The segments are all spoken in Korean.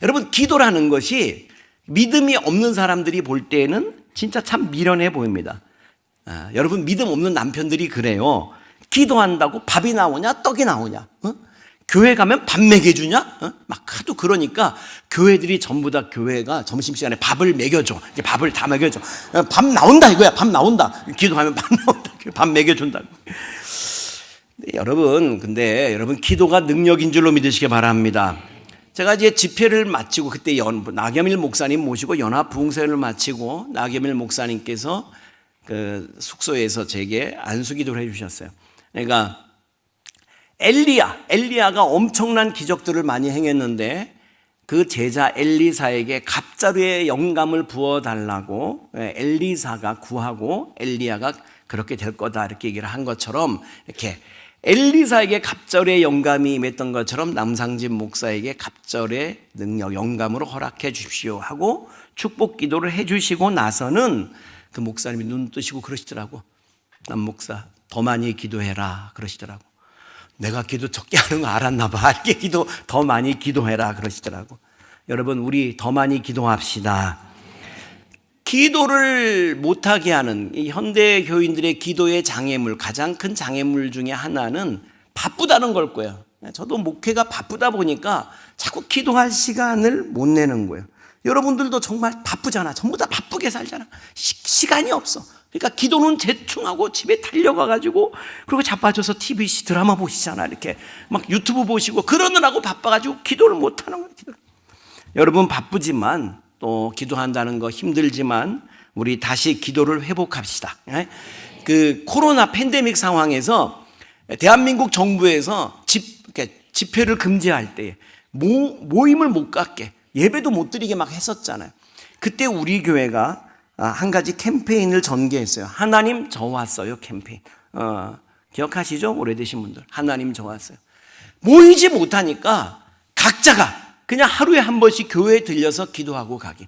여러분, 기도라는 것이 믿음이 없는 사람들이 볼 때에는 진짜 참 미련해 보입니다. 여러분, 믿음 없는 남편들이 그래요. 기도한다고 밥이 나오냐 떡이 나오냐, 교회 가면 밥 먹여주냐, 막 하도 그러니까 교회들이 전부 다 교회가 점심시간에 밥을 먹여줘. 밥을 다 먹여줘. 밥 나온다 이거야. 밥 나온다. 기도하면 밥 나온다. 밥 먹여준다. 근데 여러분, 기도가 능력인 줄로 믿으시기 바랍니다. 제가 이제 집회를 마치고 그때 나겸일 목사님 모시고 연합 부흥사역을 마치고 나겸일 목사님께서 그 숙소에서 제게 안수기도를 해주셨어요. 그러니까 엘리야가 엄청난 기적들을 많이 행했는데 그 제자 엘리사에게 갑자루의 영감을 부어달라고 엘리사가 구하고 엘리야가 그렇게 될 거다 이렇게 얘기를 한 것처럼, 이렇게 엘리사에게 갑절의 영감이 임했던 것처럼 남상진 목사에게 갑절의 능력, 영감으로 허락해 주십시오 하고 축복 기도를 해 주시고 나서는 그 목사님이 눈 뜨시고 그러시더라고. 남 목사, 더 많이 기도해라 그러시더라고. 내가 기도 적게 하는 거 알았나 봐. 이렇게 더 많이 기도해라 그러시더라고. 여러분, 우리 더 많이 기도합시다. 기도를 못하게 하는 이 현대 교인들의 기도의 장애물, 가장 큰 장애물 중에 하나는 바쁘다는 걸 거예요. 저도 목회가 바쁘다 보니까 자꾸 기도할 시간을 못 내는 거예요. 여러분들도 정말 바쁘잖아. 전부 다 바쁘게 살잖아. 시간이 없어. 그러니까 기도는 대충하고 집에 달려가가지고 그리고 자빠져서 TV 드라마 보시잖아. 이렇게 막 유튜브 보시고 그러느라고 바빠가지고 기도를 못하는 거예요. 여러분, 바쁘지만 또 기도한다는 거 힘들지만 우리 다시 기도를 회복합시다. 그 코로나 팬데믹 상황에서 대한민국 정부에서 집회를 금지할 때 모임을 못 갖게, 예배도 못 드리게 막 했었잖아요. 그때 우리 교회가 한 가지 캠페인을 전개했어요. 하나님 저 왔어요 캠페인. 기억하시죠? 오래되신 분들. 하나님 저 왔어요. 모이지 못하니까 각자가 그냥 하루에 한 번씩 교회에 들려서 기도하고 가기.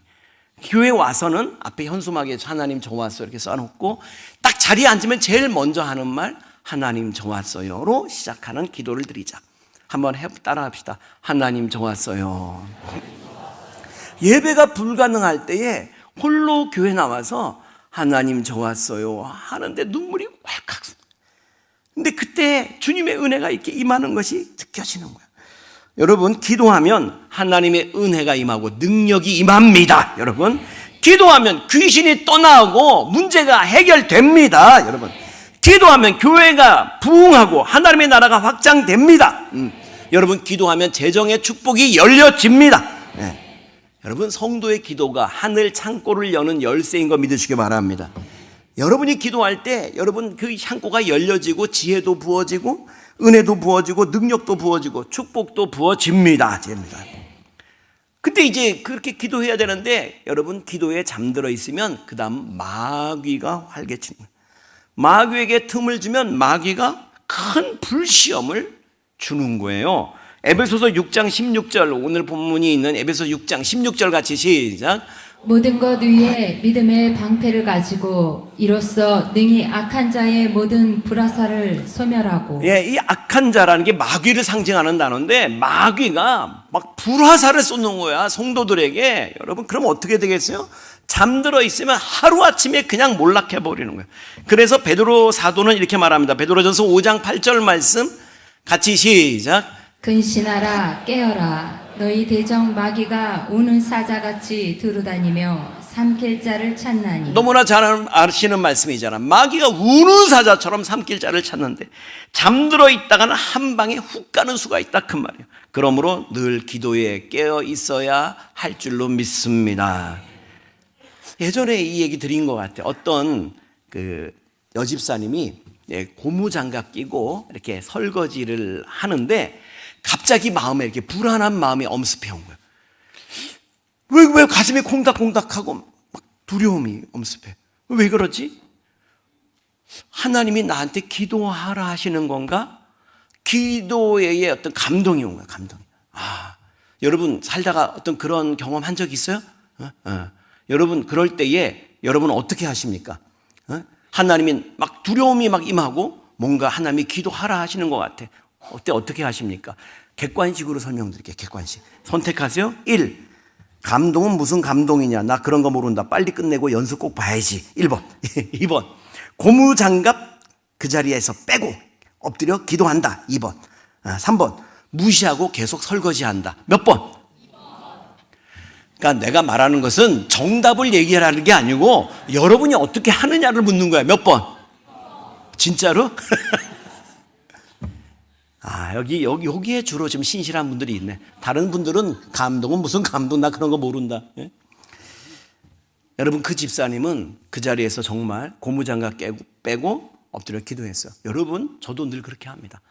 교회 와서는 앞에 현수막에 하나님 저 왔어요 이렇게 써놓고 딱 자리에 앉으면 제일 먼저 하는 말 하나님 저 왔어요로 시작하는 기도를 드리자. 한번 따라 합시다. 하나님 저 왔어요. 예배가 불가능할 때에 홀로 교회 나와서 하나님 저 왔어요 하는데 눈물이 왈칵. 근데 그때 주님의 은혜가 이렇게 임하는 것이 느껴지는 거예요. 여러분, 기도하면 하나님의 은혜가 임하고 능력이 임합니다. 여러분, 기도하면 귀신이 떠나고 문제가 해결됩니다. 여러분, 기도하면 교회가 부흥하고 하나님의 나라가 확장됩니다. 여러분, 기도하면 재정의 축복이 열려집니다. 여러분, 성도의 기도가 하늘 창고를 여는 열쇠인 거 믿으시기 바랍니다. 여러분이 기도할 때 여러분 그 창고가 열려지고 지혜도 부어지고 은혜도 부어지고 능력도 부어지고 축복도 부어집니다. 근데 이제 그렇게 기도해야 되는데 여러분, 기도에 잠들어 있으면 그 다음 마귀가 활개치는 거예요. 마귀에게 틈을 주면 마귀가 큰 불시험을 주는 거예요. 에베소서 6장 16절, 오늘 본문이 있는 에베소 6장 16절 같이 시작. 모든 것 위에 믿음의 방패를 가지고 이로써 능히 악한 자의 모든 불화살을 소멸하고. 이 악한 자라는 게 마귀를 상징하는 단어인데 마귀가 막 불화살을 쏘는 거야 성도들에게. 여러분, 그럼 어떻게 되겠어요? 잠들어 있으면 하루아침에 그냥 몰락해 버리는 거예요. 그래서 베드로 사도는 이렇게 말합니다. 베드로전서 5장 8절 말씀 같이 시작. 근신하라 깨어라 너희 대적 마귀가 우는 사자같이 두루다니며 삼킬 자를 찾나니. 너무나 잘 아시는 말씀이잖아. 마귀가 우는 사자처럼 삼킬 자를 찾는데 잠들어 있다가는 한 방에 훅 가는 수가 있다 그 말이에요. 그러므로 늘 기도에 깨어 있어야 할 줄로 믿습니다. 예전에 이 얘기 드린 것 같아요. 어떤 그 여집사님이 고무장갑 끼고 이렇게 설거지를 하는데 갑자기 마음에 이렇게 불안한 마음이 엄습해 온 거예요. 왜 가슴이 콩닥콩닥하고 막 두려움이 엄습해? 왜 그러지? 하나님이 나한테 기도하라 하시는 건가? 기도에 어떤 감동이 온 거예요. 감동이. 여러분 살다가 어떤 그런 경험 한 적 있어요? 여러분 그럴 때에 여러분 어떻게 하십니까? 하나님이 막 두려움이 막 임하고 뭔가 하나님이 기도하라 하시는 것 같아. 어떻게 하십니까? 객관식으로 설명드릴게요. 객관식. 선택하세요. 1. 감동은 무슨 감동이냐? 나 그런 거 모른다. 빨리 끝내고 연습 꼭 봐야지. 1번. 2번. 고무장갑 그 자리에서 빼고 엎드려 기도한다. 2번. 3번. 무시하고 계속 설거지한다. 몇 번? 그러니까 내가 말하는 것은 정답을 얘기하라는 게 아니고 여러분이 어떻게 하느냐를 묻는 거야. 몇 번? 진짜로? 여기에 주로 좀 신실한 분들이 있네. 다른 분들은 감동은 무슨 감동, 나 그런 거 모른다. 예? 여러분, 그 집사님은 그 자리에서 정말 고무장갑 빼고 엎드려 기도했어요. 여러분, 저도 늘 그렇게 합니다.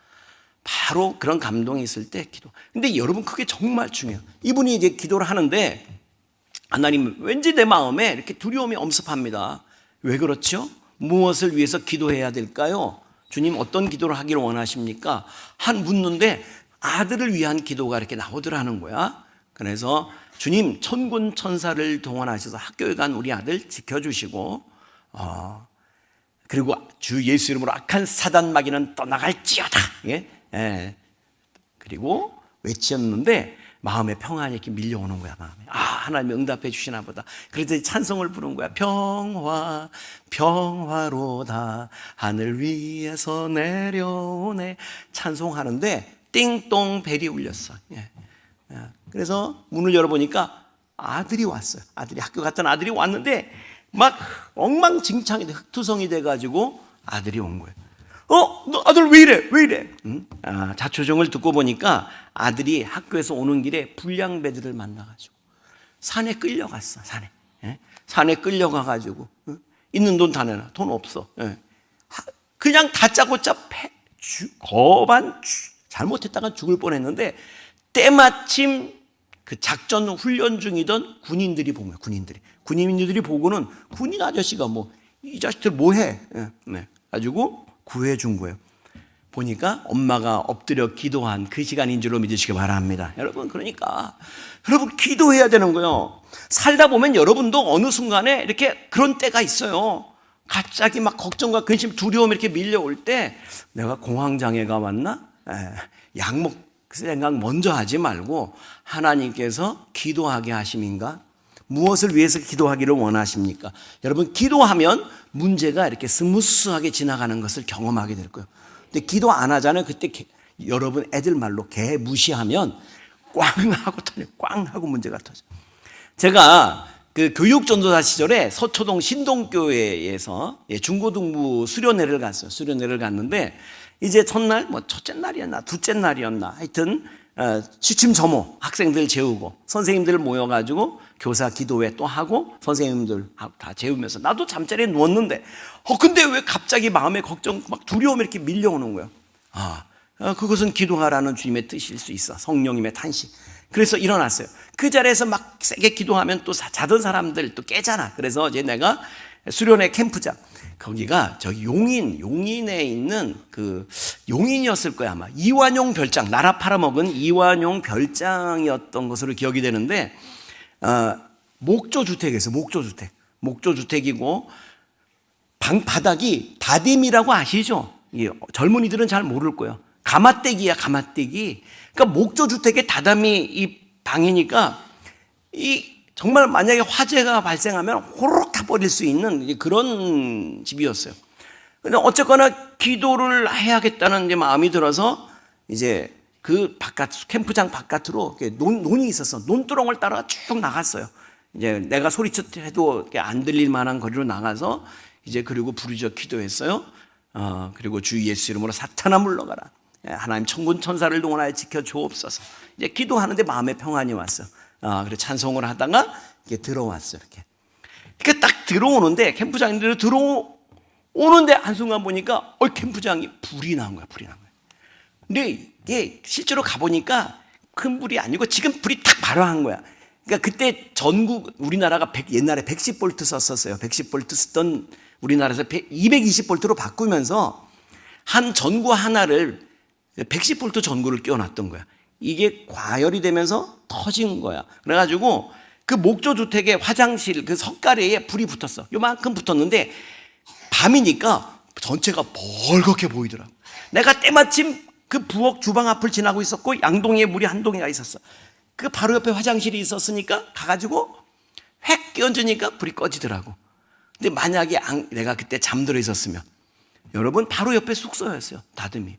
바로 그런 감동이 있을 때 기도. 근데 여러분, 그게 정말 중요해요. 이분이 이제 기도를 하는데 하나님, 왠지 내 마음에 이렇게 두려움이 엄습합니다. 왜 그렇죠? 무엇을 위해서 기도해야 될까요? 주님, 어떤 기도를 하기를 원하십니까? 묻는데 아들을 위한 기도가 이렇게 나오더라는 거야. 그래서 주님, 천군 천사를 동원하셔서 학교에 간 우리 아들 지켜주시고, 그리고 주 예수 이름으로 악한 사단 마귀는 떠나갈지어다. 예. 그리고 외쳤는데 마음에 평안이 이렇게 밀려오는 거야. 마음에. 하나님이 응답해 주시나 보다. 그래서 찬송을 부른 거야. 평화로다 하늘 위에서 내려오네. 찬송하는데 띵동 벨이 울렸어. 그래서 문을 열어보니까 아들이 왔어요. 학교 갔던 아들이 왔는데 막 엉망진창이 흑투성이 돼가지고 아들이 온 거예요. 너 아들 왜 이래? 자초정을 듣고 보니까 아들이 학교에서 오는 길에 불량배들을 만나가지고 산에 끌려갔어. 산에 끌려가가지고 있는 돈 다 내놔. 돈 없어. 그냥 다짜고짜 잘못했다가 죽을 뻔했는데 때마침 그 작전 훈련 중이던 군인들이 본 거야. 군인들이 보고는 군인 아저씨가 이 자식들 뭐해? 가지고 구해준 거예요. 보니까 엄마가 엎드려 기도한 그 시간인 줄로 믿으시기 바랍니다. 여러분, 그러니까 여러분 기도해야 되는 거예요. 살다 보면 여러분도 어느 순간에 이렇게 그런 때가 있어요. 갑자기 막 걱정과 근심, 두려움 이렇게 밀려올 때 내가 공황장애가 왔나? 약 생각 먼저 하지 말고 하나님께서 기도하게 하심인가? 무엇을 위해서 기도하기를 원하십니까? 여러분, 기도하면 문제가 이렇게 스무스하게 지나가는 것을 경험하게 될 거예요. 근데 기도 안 하잖아요. 그때 여러분 애들 말로 개 무시하면 꽝 하고 문제가 터져. 제가 그 교육전도사 시절에 서초동 신동교회에서 중고등부 수련회를 갔어요. 수련회를 갔는데 이제 첫날 첫째 날이었나 둘째 날이었나 하여튼 취침 점호 학생들 재우고 선생님들 모여가지고 교사 기도회 또 하고 선생님들 다 재우면서 나도 잠자리에 누웠는데 근데 왜 갑자기 마음에 걱정 막 두려움이 이렇게 밀려오는 거예요. 그것은 기도하라는 주님의 뜻일 수 있어. 성령님의 탄식. 그래서 일어났어요. 그 자리에서 막 세게 기도하면 또 자던 사람들 또 깨잖아. 그래서 이제 내가 수련회 캠프장 거기가 저기 용인에 있는 그 용인이었을 거야 아마. 이완용 별장, 나라 팔아먹은 이완용 별장이었던 것으로 기억이 되는데 목조주택에서 목조주택이고 방 바닥이 다딤이라고 아시죠? 젊은이들은 잘 모를 거예요. 가마떼기야, 가마떼기. 그러니까 목조주택의 다담이 이 방이니까 정말 만약에 화재가 발생하면 호로록 다 버릴 수 있는 그런 집이었어요. 근데 어쨌거나 기도를 해야겠다는 이제 마음이 들어서 이제 그 캠프장 바깥으로 논이 있었어. 논두렁을 따라 쭉 나갔어요. 이제 내가 소리쳐도 안 들릴 만한 거리로 나가서 이제 그리고 부르짖어 기도했어요. 그리고 주 예수 이름으로 사탄아 물러가라. 하나님 천군 천사를 동원하여 지켜 주옵소서. 이제 기도하는데 마음의 평안이 왔어. 그래 찬송을 하다가 이렇게 들어왔어. 이렇게 딱 들어오는데 캠프장인들이 들어오는데 한순간 보니까 캠프장이 불이 난 거야. 근데 이게 실제로 가보니까 큰 불이 아니고 지금 불이 탁 발화한 거야. 그러니까 그때 전국 우리나라가 옛날에 110V 썼었어요. 110V 쓰던 우리나라에서 220V로 바꾸면서 한 전구 하나를 110V 전구를 끼워놨던 거야. 이게 과열이 되면서 터진 거야. 그래가지고 그 목조주택의 화장실 그 석가래에 불이 붙었어. 요만큼 붙었는데 밤이니까 전체가 벌겋게 보이더라고. 내가 때마침 그 부엌 주방 앞을 지나고 있었고 양동이에 물이 한 동이가 있었어. 그 바로 옆에 화장실이 있었으니까 가가지고 획 끼얹으니까 불이 꺼지더라고. 근데 만약에 내가 그때 잠들어 있었으면 여러분 바로 옆에 숙소였어요. 다듬이.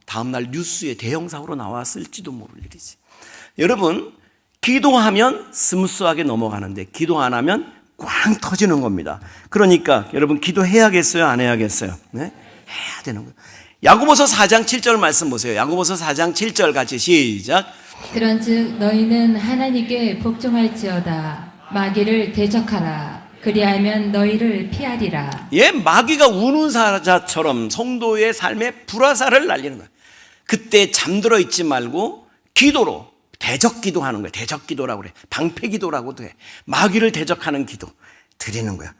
다음날 뉴스에 대형 사고로 나왔을지도 모를 일이지. 여러분 기도하면 스무스하게 넘어가는데 기도 안 하면 꽝 터지는 겁니다. 그러니까 여러분 기도해야겠어요? 안 해야겠어요? 네? 해야 되는 거예요. 야고보서 4장 7절 말씀 보세요. 야고보서 4장 7절 같이 시작. 그런즉 너희는 하나님께 복종할지어다. 마귀를 대적하라. 그리하면 너희를 피하리라. 예, 마귀가 우는 사자처럼 성도의 삶에 불화살을 날리는 거예요. 그때 잠들어 있지 말고 기도로 대적 기도하는 거예요. 대적 기도라고 그래. 방패 기도라고도 해. 마귀를 대적하는 기도 드리는 거예요.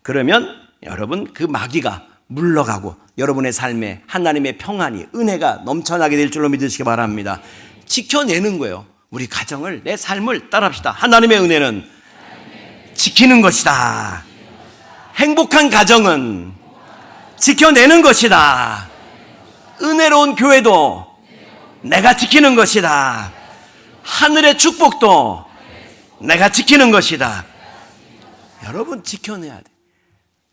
그러면 여러분 그 마귀가 물러가고 여러분의 삶에 하나님의 평안이 은혜가 넘쳐나게 될 줄로 믿으시기 바랍니다. 지켜내는 거예요. 우리 가정을 내 삶을 따라합시다. 하나님의 은혜는 지키는 것이다. 행복한 가정은 지켜내는 것이다. 은혜로운 교회도 내가 지키는 것이다. 하늘의 축복도 내가 지키는 것이다. 여러분 지켜내야 돼.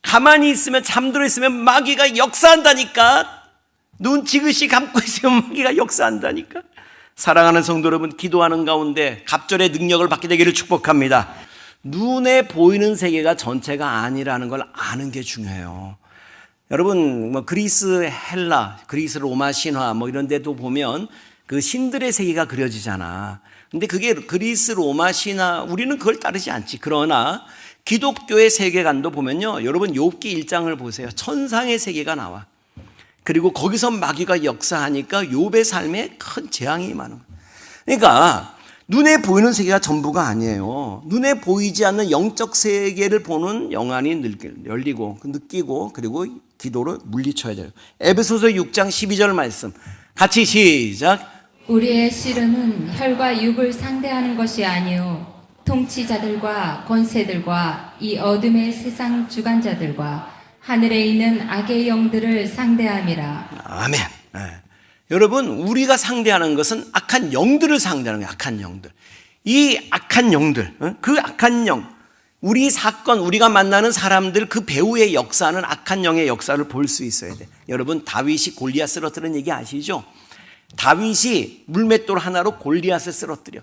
가만히 있으면 잠들어 있으면 마귀가 역사한다니까. 눈 지그시 감고 있으면 마귀가 역사한다니까. 사랑하는 성도 여러분, 기도하는 가운데 갑절의 능력을 받게 되기를 축복합니다. 눈에 보이는 세계가 전체가 아니라는 걸 아는 게 중요해요. 여러분 그리스 헬라, 그리스 로마 신화 이런 데도 보면 그 신들의 세계가 그려지잖아. 근데 그게 그리스 로마 신화 우리는 그걸 따르지 않지. 그러나 기독교의 세계관도 보면요, 여러분 욥기 1장을 보세요. 천상의 세계가 나와. 그리고 거기서 마귀가 역사하니까 욥의 삶에 큰 재앙이 많은 거예요. 그러니까 눈에 보이는 세계가 전부가 아니에요. 눈에 보이지 않는 영적 세계를 보는 영안이 열리고 느끼고 그리고 기도로 물리쳐야 돼요. 에베소서 6장 12절 말씀 같이 시작. 우리의 씨름은 혈과 육을 상대하는 것이 아니요 통치자들과 권세들과 이 어둠의 세상 주관자들과 하늘에 있는 악의 영들을 상대함이라. 아멘. 네. 여러분 우리가 상대하는 것은 악한 영들을 상대하는 거예요. 악한 영들. 이 악한 영들, 그 악한 영, 우리 사건, 우리가 만나는 사람들 그 배후의 역사는 악한 영의 역사를 볼 수 있어야 돼. 여러분 다윗이 골리앗 쓰러뜨린 얘기 아시죠? 다윗이 물맷돌 하나로 골리앗을 쓰러뜨려.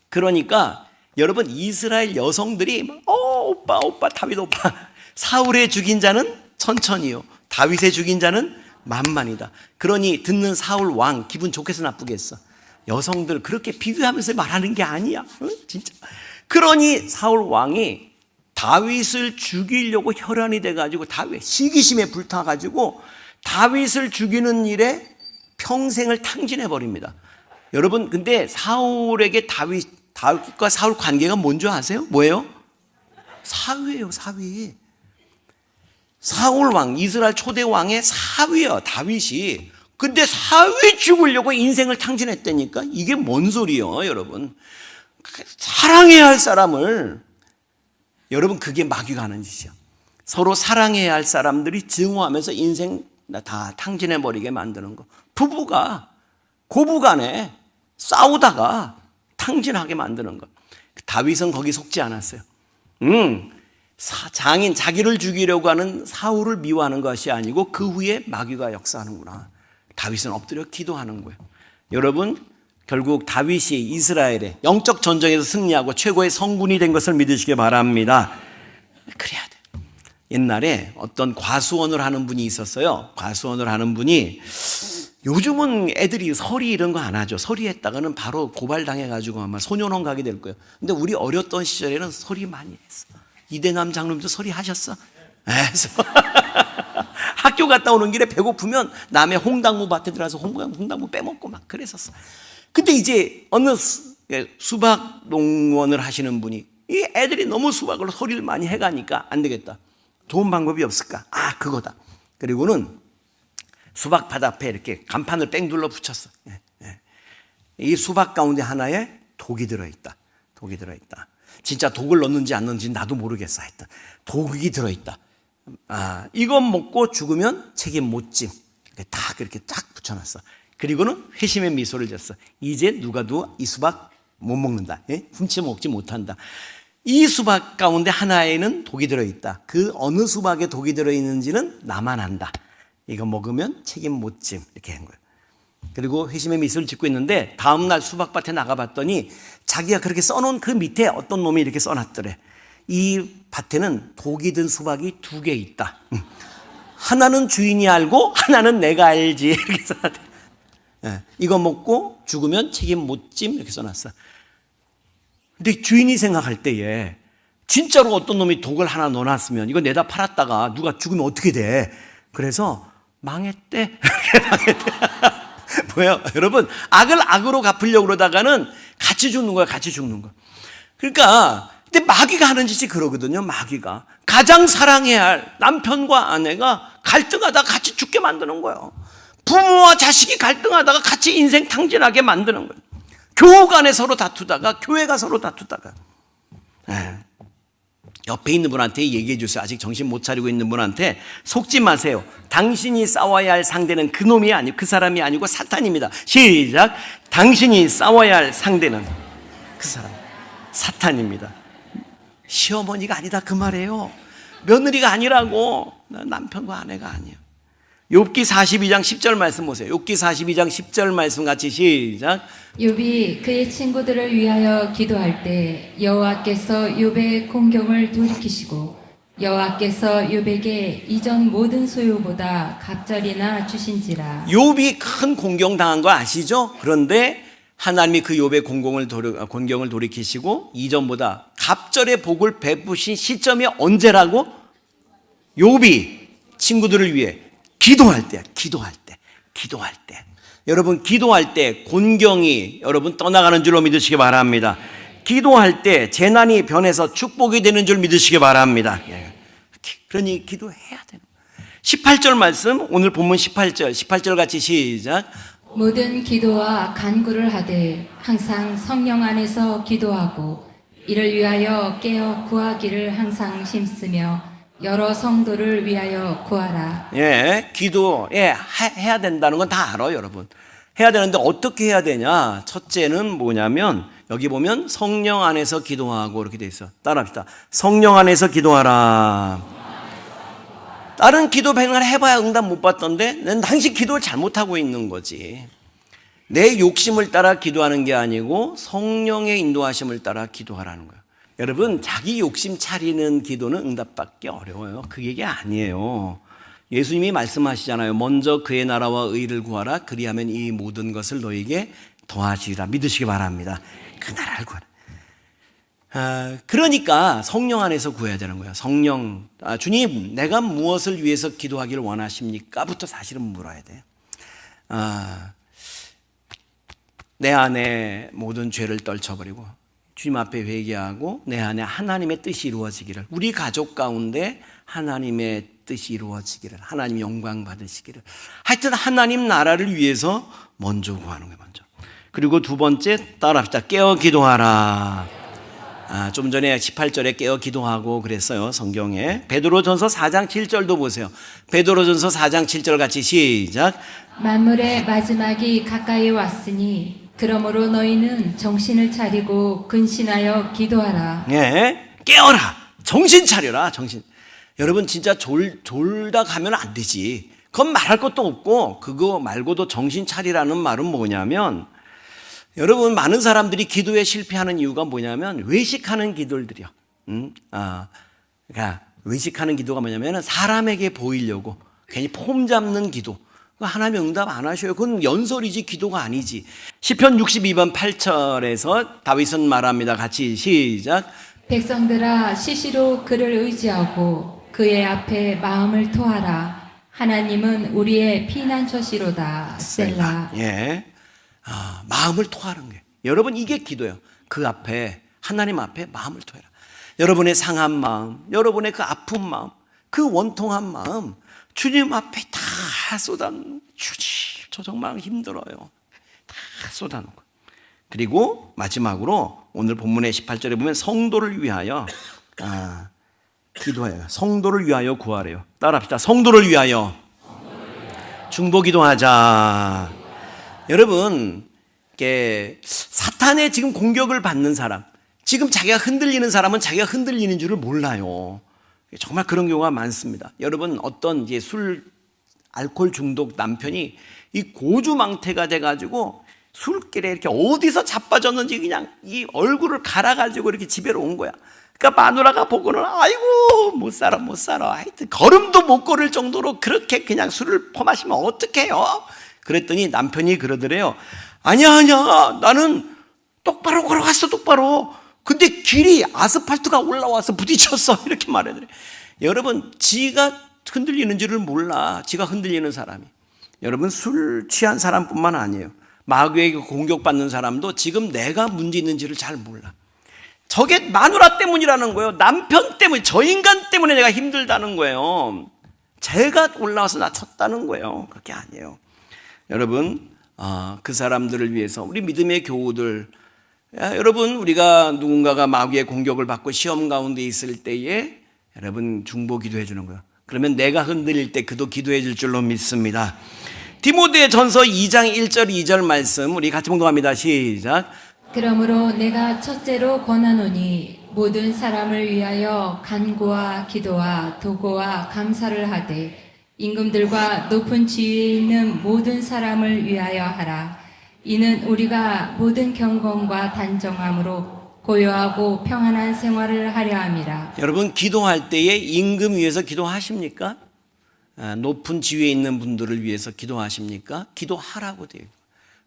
그러니까 여러분 이스라엘 여성들이 오빠 다윗 오빠, 사울의 죽인 자는 천천히요, 다윗의 죽인 자는 만만이다. 그러니 듣는 사울 왕 기분 좋겠어 나쁘겠어? 여성들 그렇게 비교하면서 말하는 게 아니야. 응? 진짜. 그러니 사울 왕이 다윗을 죽이려고 혈안이 돼가지고 다윗 시기심에 불타가지고 다윗을 죽이는 일에 평생을 탕진해 버립니다. 여러분 근데 사울에게 다윗과 사울 관계가 뭔지 아세요? 뭐예요? 사위예요. 사위. 사울 왕, 이스라엘 초대 왕의 사위야 다윗이. 근데 사위 죽으려고 인생을 탕진했다니까. 이게 뭔 소리예요 여러분? 사랑해야 할 사람을, 여러분 그게 마귀가 하는 짓이야. 서로 사랑해야 할 사람들이 증오하면서 인생 다 탕진해버리게 만드는 거. 부부가 고부간에 싸우다가 탕진하게 만드는 거. 다윗은 거기 속지 않았어요. 장인 자기를 죽이려고 하는 사울을 미워하는 것이 아니고 그 후에 마귀가 역사하는구나. 다윗은 엎드려 기도하는 거예요. 여러분 결국 다윗이 이스라엘의 영적 전쟁에서 승리하고 최고의 성군이 된 것을 믿으시기 바랍니다. 그래야 돼. 옛날에 어떤 과수원을 하는 분이 있었어요. 과수원을 하는 분이, 요즘은 애들이 서리 이런 거 안 하죠. 서리했다가는 바로 고발당해가지고 아마 소년원 가게 될 거예요. 근데 우리 어렸던 시절에는 서리 많이 했어. 이대남 장로님도 서리 하셨어? 그래서 학교 갔다 오는 길에 배고프면 남의 홍당무 밭에 들어가서 홍당무 빼먹고 막 그랬었어. 근데 이제 어느 수박 농원을 하시는 분이 이 애들이 너무 수박을 서리를 많이 해가니까 안 되겠다. 좋은 방법이 없을까? 그거다. 그리고는 수박밭 앞에 이렇게 간판을 뺑 둘러 붙였어. 이 수박 가운데 하나에 독이 들어있다. 독이 들어있다. 진짜 독을 넣는지 안 넣는지 나도 모르겠어. 하여튼 독이 들어있다. 이거 먹고 죽으면 책임 못 짐. 다 그렇게 딱 붙여놨어. 그리고는 회심의 미소를 졌어. 이제 누가도 이 수박 못 먹는다. 훔쳐 먹지 못한다. 이 수박 가운데 하나에는 독이 들어있다. 그 어느 수박에 독이 들어있는지는 나만 안다. 이거 먹으면 책임 못 짐. 이렇게 한 거예요. 그리고 회심의 미소를 짓고 있는데 다음날 수박밭에 나가봤더니 자기가 그렇게 써놓은 그 밑에 어떤 놈이 이렇게 써놨더래. 이 밭에는 독이 든 수박이 2개 있다. 하나는 주인이 알고 하나는 내가 알지. 이렇게 써놨대. 이거 먹고 죽으면 책임 못 짐. 이렇게 써놨어. 근데 주인이 생각할 때에 진짜로 어떤 놈이 독을 하나 넣어놨으면 이거 내다 팔았다가 누가 죽으면 어떻게 돼? 그래서 망했대. 망했대. 뭐예요? 여러분, 악을 악으로 갚으려고 그러다가는 같이 죽는 거야, 같이 죽는 거. 그러니까, 근데 마귀가 하는 짓이 그러거든요, 마귀가. 가장 사랑해야 할 남편과 아내가 갈등하다가 같이 죽게 만드는 거예요. 부모와 자식이 갈등하다가 같이 인생 탕진하게 만드는 거예요. 교우 간에 서로 다투다가, 교회가 서로 다투다가. 옆에 있는 분한테 얘기해 주세요. 아직 정신 못 차리고 있는 분한테 속지 마세요. 당신이 싸워야 할 상대는 그 놈이 아니고 그 사람이 아니고 사탄입니다. 시작. 당신이 싸워야 할 상대는 그 사람 사탄입니다. 시어머니가 아니다 그 말이에요. 며느리가 아니라고. 남편과 아내가 아니에요. 욥기 42장 10절 말씀 보세요. 욥기 42장 10절 말씀 같이 시작. 욥이 그의 친구들을 위하여 기도할 때 여호와께서 욥의 공경을 돌이키시고 여호와께서 욥에게 이전 모든 소유보다 갑절이나 주신지라. 욥이 큰 공경당한 거 아시죠? 그런데 하나님이 그 욥의 공경을 돌이키시고 이전보다 갑절의 복을 베푸신 시점이 언제라고? 욥이 친구들을 위해 기도할 때야. 기도할 때. 여러분, 기도할 때 곤경이 여러분 떠나가는 줄로 믿으시기 바랍니다. 기도할 때 재난이 변해서 축복이 되는 줄 믿으시기 바랍니다. 그러니 기도해야 되는 거예요. 18절 말씀, 오늘 본문 18절 같이 시작. 모든 기도와 간구를 하되 항상 성령 안에서 기도하고 이를 위하여 깨어 구하기를 항상 힘쓰며 여러 성도를 위하여 구하라. 기도, 해야 된다는 건 다 알아요, 여러분. 해야 되는데 어떻게 해야 되냐? 첫째는 뭐냐면, 여기 보면 성령 안에서 기도하고 이렇게 돼 있어. 따라합시다. 성령 안에서 기도하라. 다른 기도 백날 해봐야 응답 못 받던데, 난 당신 기도를 잘못하고 있는 거지. 내 욕심을 따라 기도하는 게 아니고 성령의 인도하심을 따라 기도하라는 거예요. 여러분, 자기 욕심 차리는 기도는 응답받기 어려워요. 그 얘기 아니에요. 예수님이 말씀하시잖아요. 먼저 그의 나라와 의를 구하라. 그리하면 이 모든 것을 너에게 더하시리라. 믿으시기 바랍니다. 그 나라를 구하라. 그러니까 성령 안에서 구해야 되는 거예요. 성령, 주님, 내가 무엇을 위해서 기도하기를 원하십니까? 부터 사실은 물어야 돼요. 내 안에 모든 죄를 떨쳐버리고 주님 앞에 회개하고 내 안에 하나님의 뜻이 이루어지기를, 우리 가족 가운데 하나님의 뜻이 이루어지기를, 하나님 영광 받으시기를, 하여튼 하나님 나라를 위해서 먼저 구하는 거예요. 먼저. 그리고 두 번째, 따라합시다. 깨어 기도하라. 좀 전에 18절에 깨어 기도하고 그랬어요. 성경에. 베드로전서 4장 7절도 보세요. 베드로전서 4장 7절 같이 시작. 만물의 마지막이 가까이 왔으니 그러므로 너희는 정신을 차리고 근신하여 기도하라. 깨어라. 정신 차려라. 정신. 여러분, 진짜 졸다 가면 안 되지. 그건 말할 것도 없고, 그거 말고도 정신 차리라는 말은 뭐냐면, 여러분, 많은 사람들이 기도에 실패하는 이유가 뭐냐면 외식하는 기도들이요. 그러니까 외식하는 기도가 뭐냐면 사람에게 보이려고 괜히 폼 잡는 기도. 하나님 응답 안 하셔요. 그건 연설이지 기도가 아니지. 시편 62번 8절에서 다윗은 말합니다. 같이 시작. 백성들아 시시로 그를 의지하고 그의 앞에 마음을 토하라. 하나님은 우리의 피난처시로다. 셀라. 마음을 토하는 거예요. 여러분, 이게 기도예요. 그 앞에, 하나님 앞에 마음을 토해라. 여러분의 상한 마음, 여러분의 그 아픈 마음, 그 원통한 마음 주님 앞에 다 쏟아놓고, 주님, 저 정말 힘들어요. 다 쏟아놓고. 그리고 마지막으로 오늘 본문의 18절에 보면 성도를 위하여 기도해요. 성도를 위하여 구하래요. 따라합시다. 성도를 위하여. 중보기도 하자. 여러분, 이게 사탄의 지금 공격을 받는 사람, 지금 자기가 흔들리는 사람은 자기가 흔들리는 줄을 몰라요. 정말 그런 경우가 많습니다. 여러분, 어떤 이제 알코올 중독 남편이 이 고주망태가 돼가지고 술길에 이렇게 어디서 자빠졌는지 그냥 이 얼굴을 갈아가지고 이렇게 집에로 온 거야. 그러니까 마누라가 보고는 아이고 못 살아. 하여튼 걸음도 못 걸을 정도로 그렇게 그냥 술을 퍼마시면 어떡해요? 그랬더니 남편이 그러더래요. 아니야 나는 똑바로 걸어갔어. 똑바로. 근데 길이 아스팔트가 올라와서 부딪혔어. 이렇게 말하더래요. 여러분, 지가 흔들리는 줄을 몰라. 지가 흔들리는 사람이. 여러분, 술 취한 사람뿐만 아니에요. 마귀에게 공격받는 사람도 지금 내가 문제 있는지를 잘 몰라. 저게 마누라 때문이라는 거예요. 남편 때문에, 저 인간 때문에 내가 힘들다는 거예요. 제가 올라와서 나 쳤다는 거예요. 그게 아니에요. 여러분, 그 사람들을 위해서 우리 믿음의 교우들, 여러분, 우리가 누군가가 마귀의 공격을 받고 시험 가운데 있을 때에 여러분 중보 기도해 주는 거예요. 그러면 내가 흔들릴 때 그도 기도해 줄 줄로 믿습니다. 디모데 전서 2장 1절 2절 말씀 우리 같이 봉독합니다. 시작. 그러므로 내가 첫째로 권하노니 모든 사람을 위하여 간구와 기도와 도고와 감사를 하되 임금들과 높은 지위에 있는 모든 사람을 위하여 하라. 이는 우리가 모든 경건과 단정함으로 고요하고 평안한 생활을 하려 함이라. 여러분, 기도할 때에 임금 위해서 기도하십니까? 높은 지위에 있는 분들을 위해서 기도하십니까? 기도하라고 돼요.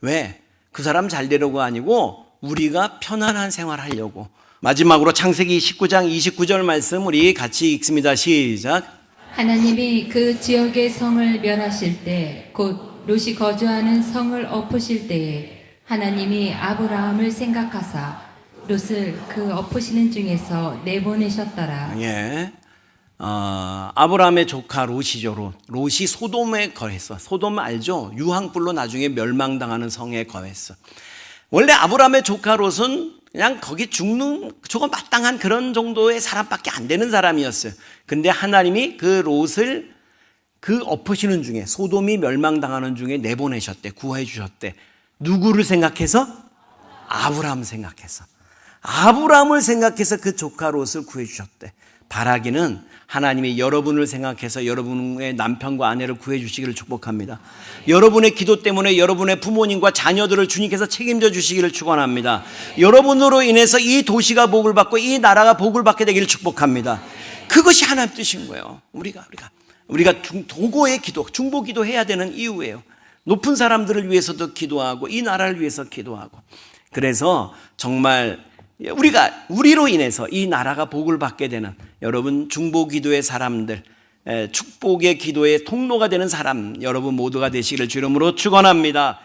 왜? 그 사람 잘 되려고 아니고 우리가 편안한 생활하려고. 마지막으로 창세기 19장 29절 말씀 우리 같이 읽습니다. 시작. 하나님이 그 지역의 성을 멸하실 때 곧 롯이 거주하는 성을 엎으실 때에 하나님이 아브라함을 생각하사 롯을 그 엎으시는 중에서 내보내셨더라. 예. 아브라함의 조카 롯이죠. 롯이 소돔에 거했어. 소돔 알죠? 유황불로 나중에 멸망당하는 성에 거했어. 원래 아브라함의 조카 롯은 그냥 거기 죽는 저거 마땅한 그런 정도의 사람밖에 안 되는 사람이었어요. 근데 하나님이 그 롯을 그 엎으시는 중에, 소돔이 멸망당하는 중에 내보내셨대. 구해 주셨대. 누구를 생각해서? 아브라함 생각해서. 아브라함을 생각해서 그 조카 롯을 구해 주셨대. 바라기는 하나님이 여러분을 생각해서 여러분의 남편과 아내를 구해 주시기를 축복합니다. 여러분의 기도 때문에 여러분의 부모님과 자녀들을 주님께서 책임져 주시기를 축원합니다. 여러분으로 인해서 이 도시가 복을 받고 이 나라가 복을 받게 되기를 축복합니다. 그것이 하나님 뜻인 거예요. 우리가 도고의 기도, 중보 기도해야 되는 이유예요. 높은 사람들을 위해서도 기도하고 이 나라를 위해서 기도하고. 그래서 정말 우리로 인해서 이 나라가 복을 받게 되는 여러분 중보 기도의 사람들, 축복의 기도의 통로가 되는 사람 여러분 모두가 되시기를 주름으로 축원합니다.